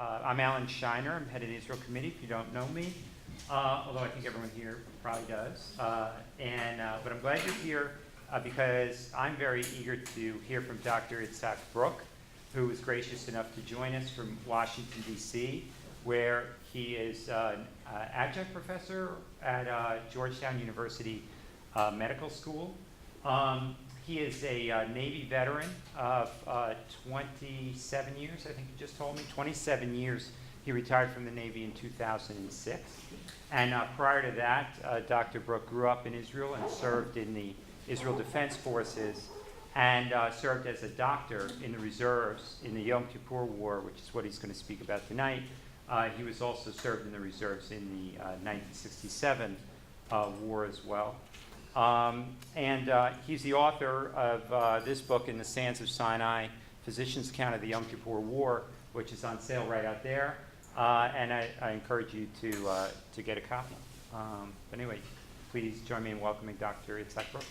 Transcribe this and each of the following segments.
I'm Alan Shiner. I'm head of the Israel Committee, if you don't know me, although I think everyone here probably does. But I'm glad you're here because I'm very eager to hear from Dr. Itzhak Brook, who was gracious enough to join us from Washington, D.C., where he is an adjunct professor at Georgetown University Medical School. He is a Navy veteran of 27 years, I think you just told me, 27 years. He retired from the Navy in 2006. And prior to that, Dr. Brook grew up in Israel and served in the Israel Defense Forces and served as a doctor in the reserves in the Yom Kippur War, which is what he's going to speak about tonight. He was also served in the reserves in the 1967 war as well. He's the author of this book, In the Sands of Sinai, Physician's Account of the Yom Kippur War, which is on sale right out there. And I encourage you to get a copy. But anyway, please join me in welcoming Dr. Itzhak Brook.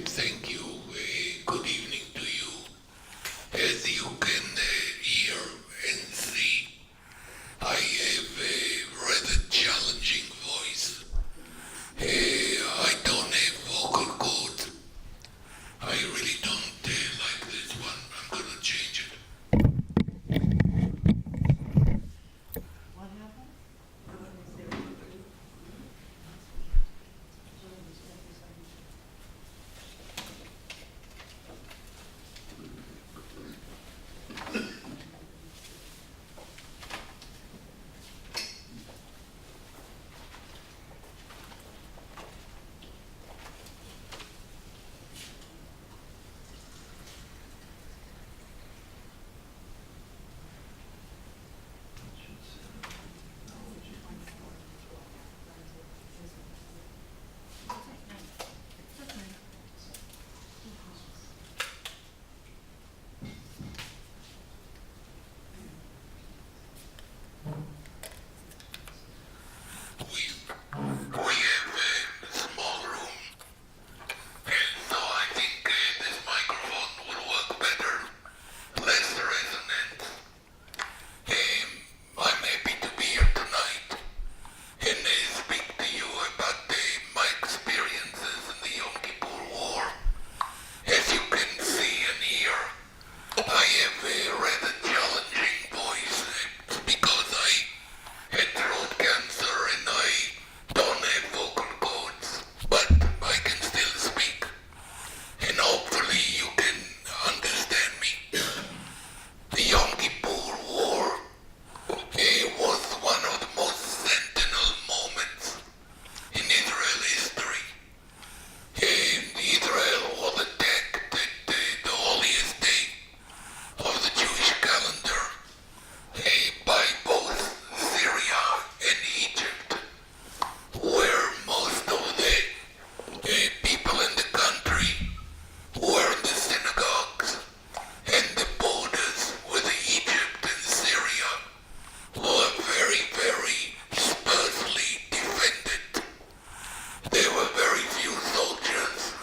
Thank you. Good evening to you. As you can hear and see, I have a rather challenging voice. I don't have vocal cords. I really don't like this one. I'm going to change it. What happened? We have a small room, and so I think this microphone will work better, less resonant. I'm happy to be here tonight and speak to you about my experiences in the Yom Kippur War. As you can see and hear, I have a rather challenging voice because I had throat cancer and I don't have vocal cords, but I can still speak, and hopefully you can understand me. The Yom Kippur War was one of the most sentinel moments in Israel history. Israel was attacked at the holiest day of the Jewish calendar by both Syria and Egypt, where most of the people in the country were in the synagogues, and the borders with Egypt and Syria were very, very sparsely defended. There were very few soldiers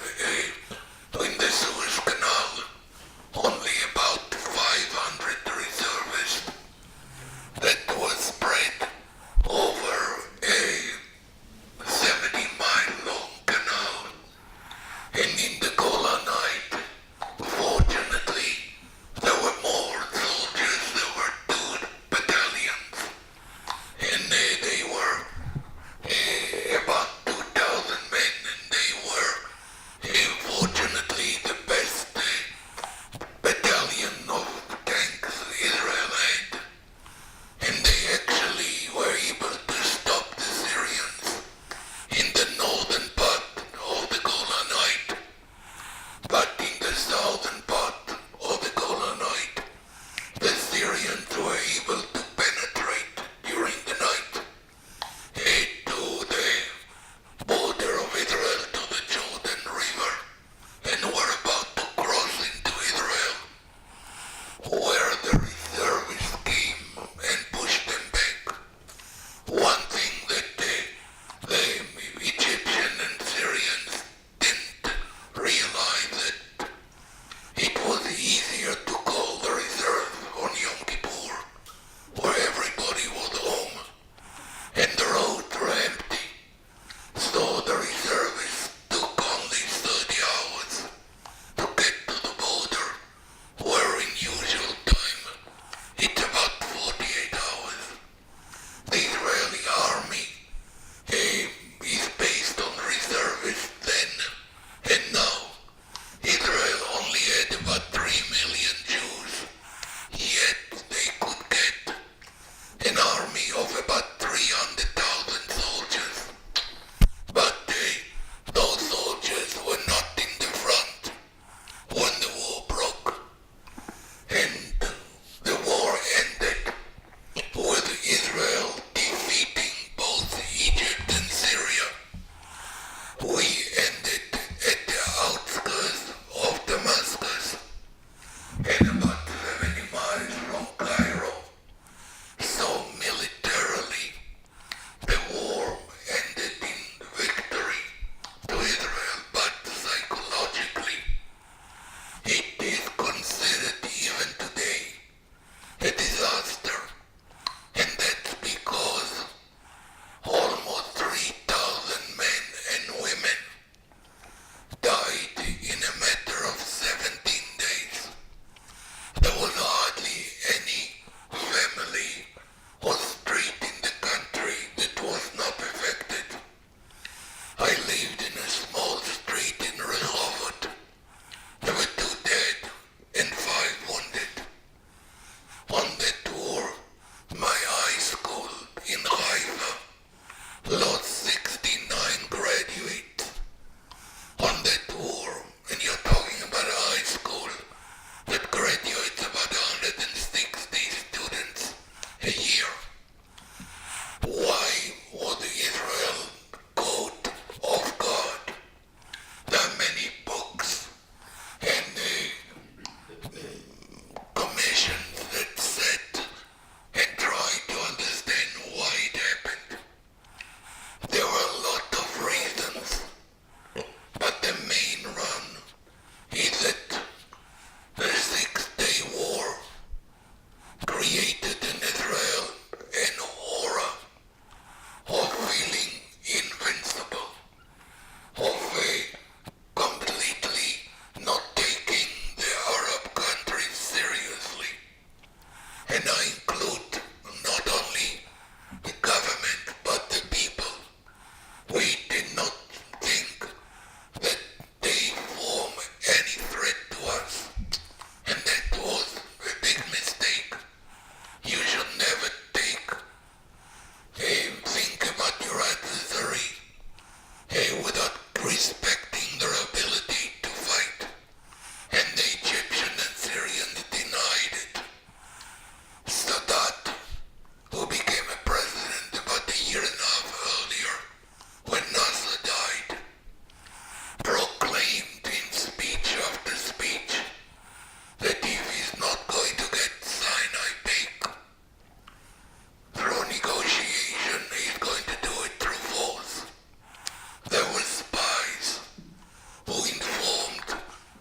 in the Suez Canal, only about 500 reservists that was spread over a 70-mile-long canal. And in the Golanite, fortunately, there were more soldiers. There were 2 battalions, and they were about 2,000 men, and they were fortunately the best battalion of tanks Israel had. And they actually were able to stop the Syrians in the northern part of the Golanite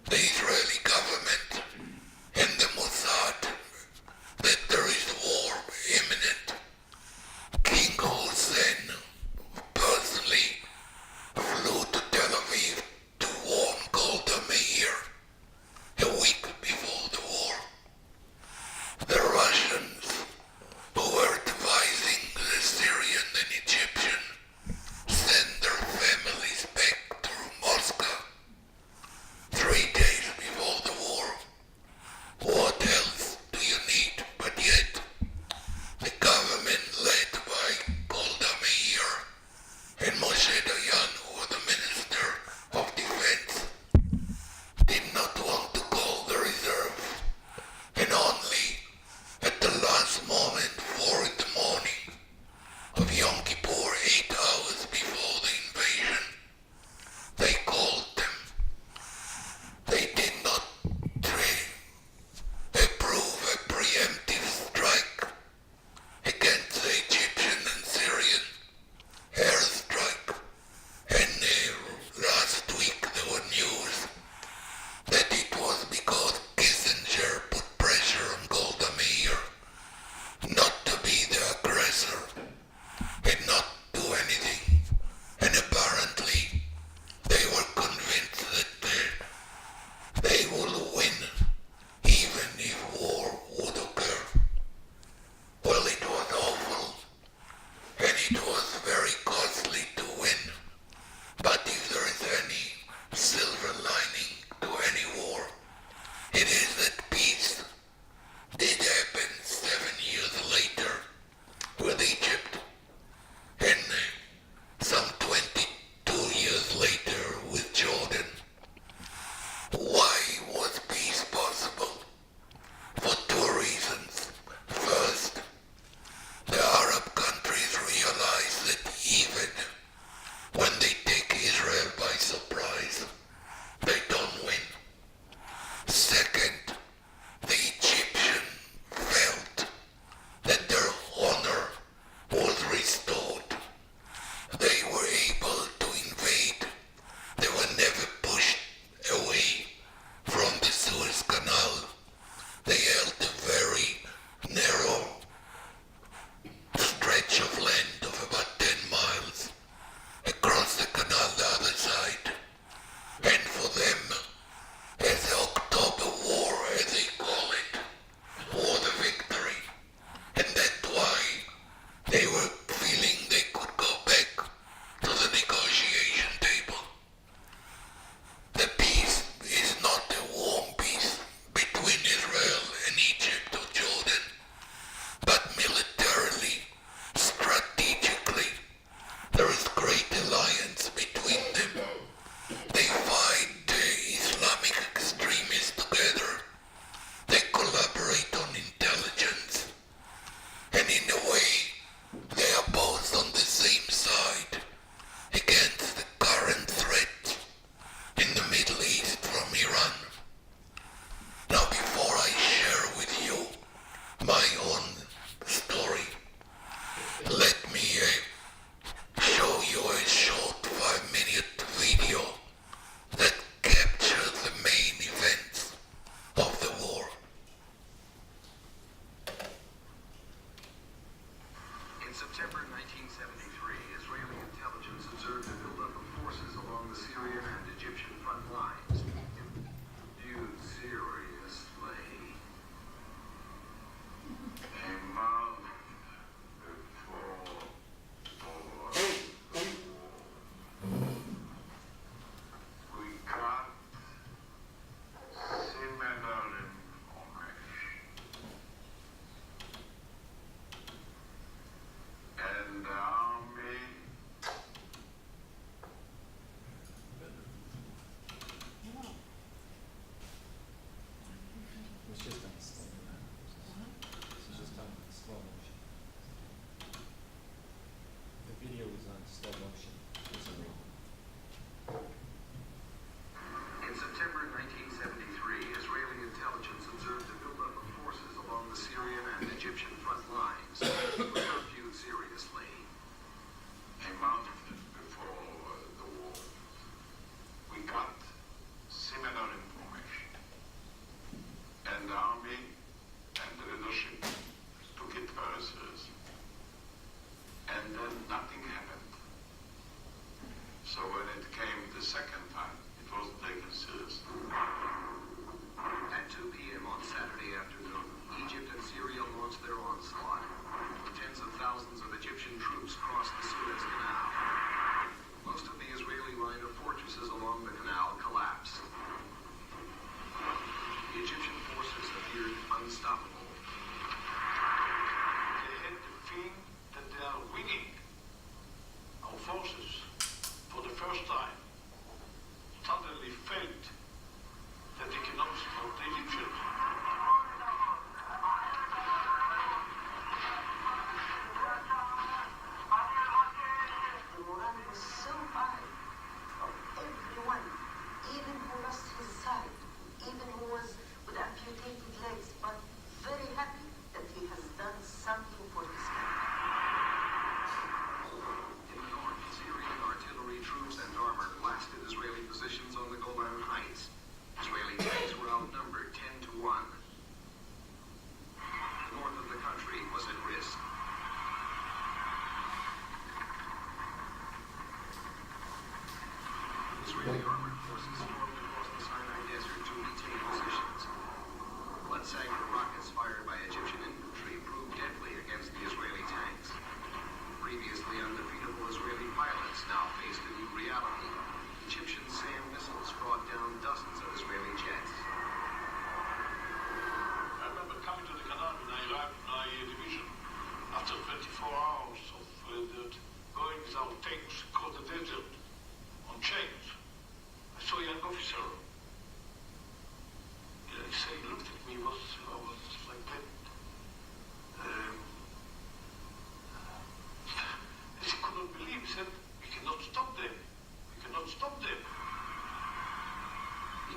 the Israeli government and the Mossad that there is war imminent. King Hussein personally flew to Tel Aviv to warn Golda Meir a week before the war. The Russians, who were advising the Syrian and Egyptian, sent their families back to Moscow 3 days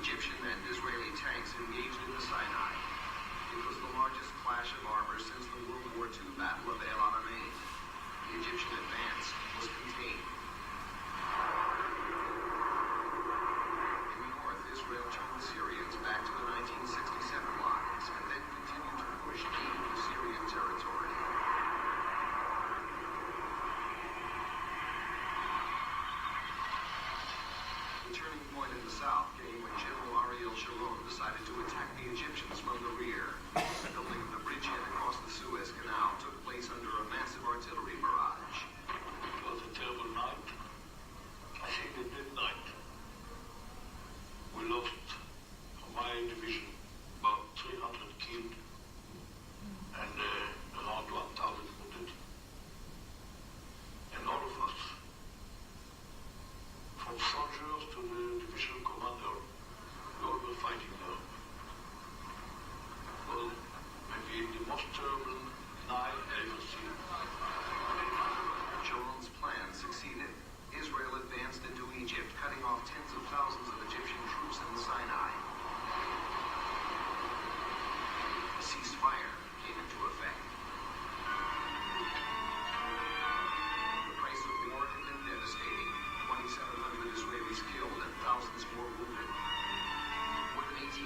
Egyptian and Israeli tanks engaged in the Sinai. It was the largest clash of armor since the World War II Battle of El Alamein. The Egyptian advance was contained. In the north, Israel turned the Syrians back to the 1967 lines and then continued to push deep into Syrian territory. The turning point in the south came when General Ariel Sharon decided to attack the Egyptians from the rear. The building of the bridgehead across the Suez Canal took place under a massive artillery barrage. It was a terrible night. I think a midnight. We lost my division, about 300 killed and around 1,000 wounded. And all of us, from soldiers to the division commander, we all were fighting there. Well, maybe the most terrible night I ever seen. Sharon's plan succeeded. Israel advanced into Egypt, cutting off tens of thousands of Egyptian troops in the Sinai. A ceasefire came into effect. The price of war had been devastating. 2,700 Israelis killed and thousands more wounded. More than 18,000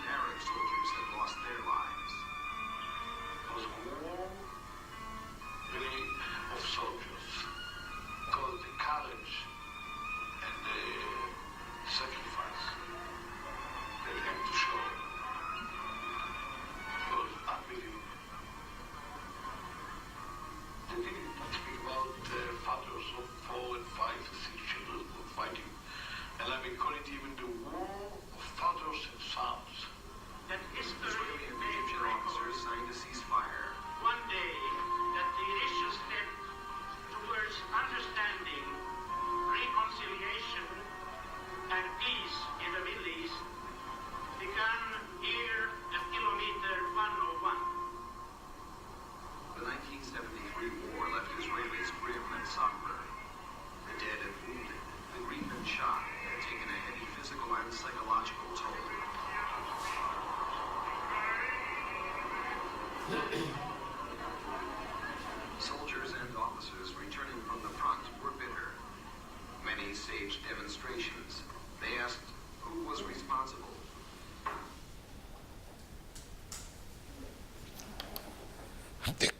Arab soldiers had lost their lives. It was a war, really, of soldiers. Because the courage and the sacrifice they had to show was unbelievable. They didn't speak about fathers of 4 and 5 and 6 children who were fighting. And I may call it even the war of fathers and sons. That history Israeli and may Egyptian officers record signed a ceasefire. one day that the initial step towards understanding, reconciliation, and peace in the Middle East began here at kilometer 101. The 1973 war left Israelis grim and somber. The dead and wounded, the grief and shock had taken a heavy physical and psychological toll. Soldiers and officers returning from the front were bitter. Many staged demonstrations. They asked who was responsible. The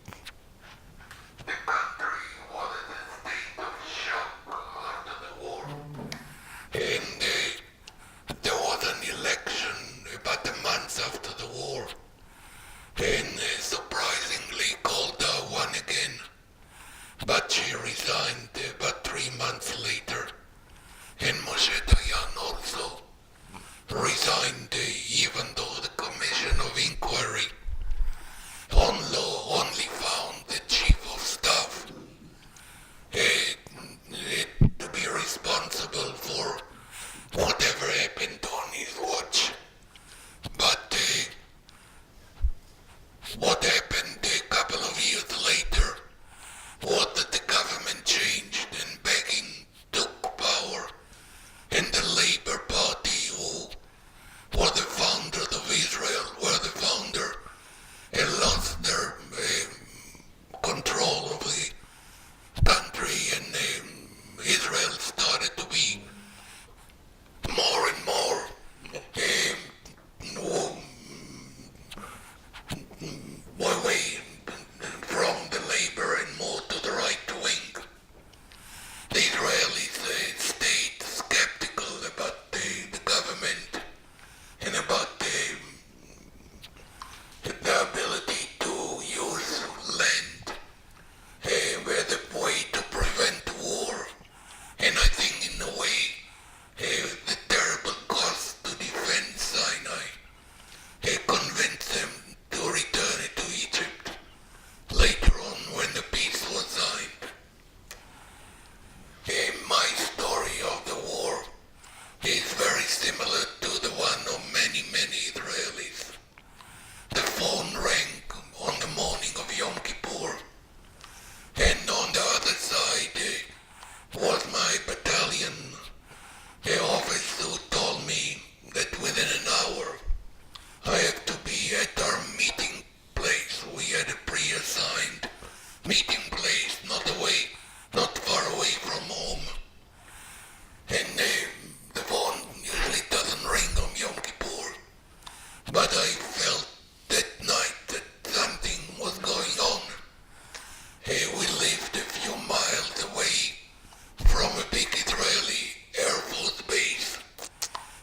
country was in a state of shock after the war. And there was an election about a month after the war. And surprisingly, Golda won again. But she resigned about 3 months later. And Moshe Dayan also resigned.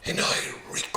and I